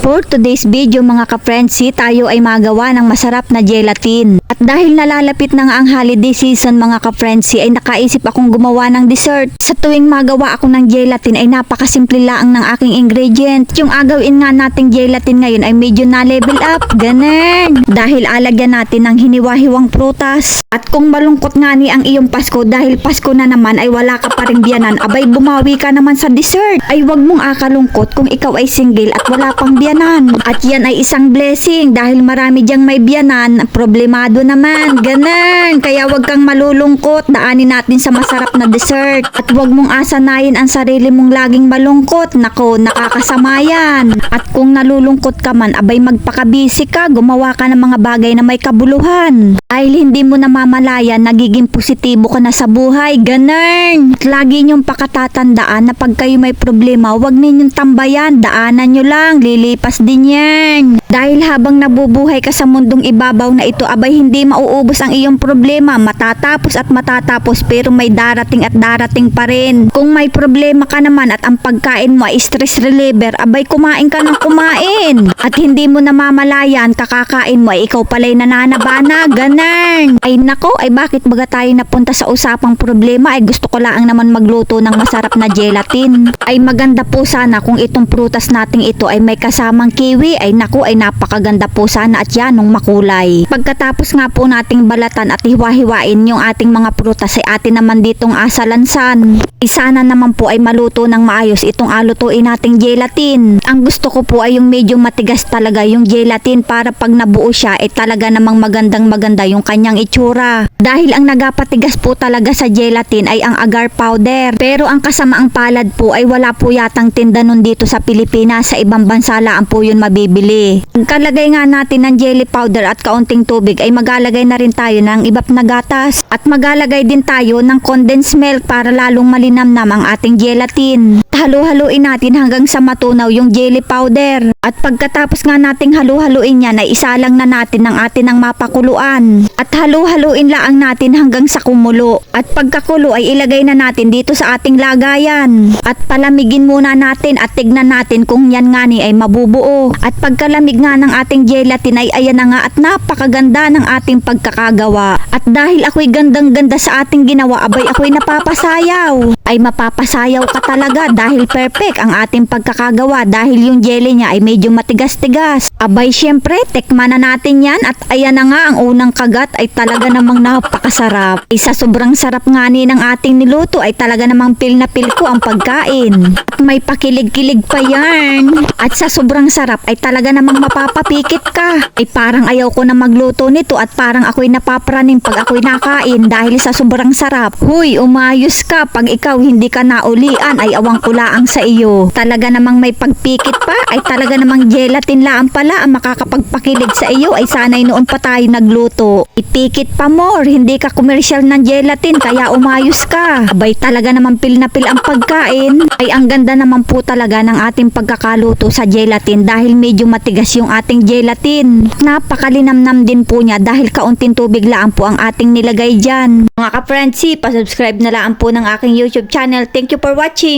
For today's video mga ka-friendsi, tayo ay magawa ng masarap na gelatin. At dahil nalalapit na nga ang holiday season mga ka-friendsi, ay nakaisip akong gumawa ng dessert. Sa tuwing magawa ako ng gelatin ay napakasimple lang ng aking ingredient. Yung agawin nga nating gelatin ngayon ay medyo na level up, ganun. Dahil alagyan natin ng hiniwa-hiwang prutas. At kung malungkot nga ni ang iyong Pasko dahil Pasko na naman ay wala ka pa ring biyanan, abay bumawi ka naman sa dessert. Ay wag mong akalungkot kung ikaw ay single at wala pang biyanan. At yan ay isang blessing dahil marami diyang may biyanan, problemado naman, ganun. Kaya wag kang malulungkot, daanin natin sa masarap na dessert. At wag mong asanayin ang sarili mong laging malungkot, nako, nakakasama yan. At kung nalulungkot ka man, abay magpakabisi ka, gumawa ka ng mga bagay na may kabuluhan. Dahil hindi mo namamalayan, nagiging positibo ka na sa buhay, ganun. At lagi niyong pakatatandaan na pag kayo may problema, wag ninyong tambayan, daanan nyo lang, lilipas din yan. Dahil habang nabubuhay ka sa mundong ibabaw na ito, abay hindi mauubos ang iyong problema, matatapos at matatapos, pero may darating at darating pa rin. Kung may problema ka naman at ang pagkain mo ay stress reliever, abay kumain ka ng kumain. At hindi mo namamalayan, kakakain mo ay ikaw pala'y nananabana, ganun. Ay nako, ay bakit baga tayo napunta sa usapang problema, ay gusto ko lang naman magluto ng masarap na gelatin. Ay maganda po sana kung itong prutas nating ito ay may kasamang kiwi, ay naku, ay napakaganda po sana at yan nung makulay. Pagkatapos nga po nating balatan at hiwa-hiwain yung ating mga prutas, ay atin naman ditong asalansan. Sana naman po ay maluto ng maayos itong alutuin nating gelatin. Ang gusto ko po ay yung medyo matigas talaga yung gelatin para pag nabuo siya ay talaga namang magandang maganda yung kanyang itsura. Dahil ang nagapatigas po talaga sa gelatin ay ang agar powder. Pero ang kasamaang palad po ay wala po yatang tinda nun dito sa Pilipinas, sa ibang bansa lang po yun mabibili. Pagkalagay nga natin ng jelly powder at kaunting tubig ay magalagay na rin tayo ng ibap na gatas. At magalagay din tayo ng condensed milk para lalong malinamnam ang ating gelatin. Halu-haluin natin hanggang sa matunaw yung jelly powder. At pagkatapos nga nating halu-haluin yan ay isalang na natin ng atin ng mapakuluan. At halu-haluin lang natin hanggang sa kumulo. At pagkakulo ay ilagay na natin dito sa ating lagayan. At palamigin muna natin at tignan natin kung yan nga ni ay mabubuo. At pagkalamig nga ng ating gelatin ay ayan na nga at napakaganda ng ating pagkakagawa. At dahil ako'y gandang-ganda sa ating ginawa, abay ako'y napapasayaw. Ay mapapasayaw ka talaga dahil perfect ang ating pagkakagawa dahil yung jelly niya ay medyo matigas-tigas. Abay syempre, tekman na natin yan at ayan na nga ang unang kagat ay talaga namang napakasarap. Isa sobrang sarap nga ni ng ating niluto ay talaga namang pil na pil ko ang pagkain. At may pakilig-kilig pa yan. At sa sobrang sarap ay talaga namang mapapapikit ka. Ay parang ayaw ko na magluto nito at parang ako'y napapraning pag ako'y nakain dahil sa sobrang sarap. Huy, umayos ka pag ikaw hindi ka naulian ay awang kulaang sa iyo. Talaga namang may pagpikit pa ay talaga namang gelatin lang pala ang makakapagpakilig sa iyo ay sanay noon pa tayo nagluto. Ipikit pa more, hindi ka komersyal ng gelatin kaya umayos ka. Abay talaga namang pil na pil ang pagkain. Ay ang ganda naman po talaga ng ating pagkakaluto sa gelatin dahil medyo matigas yung ating gelatin. Napakalinamnam din po niya dahil kaunting tubig lang po ang ating nilagay dyan. Mga ka-friendsi, pasubscribe na lang po ng aking YouTube channel. Thank you for watching.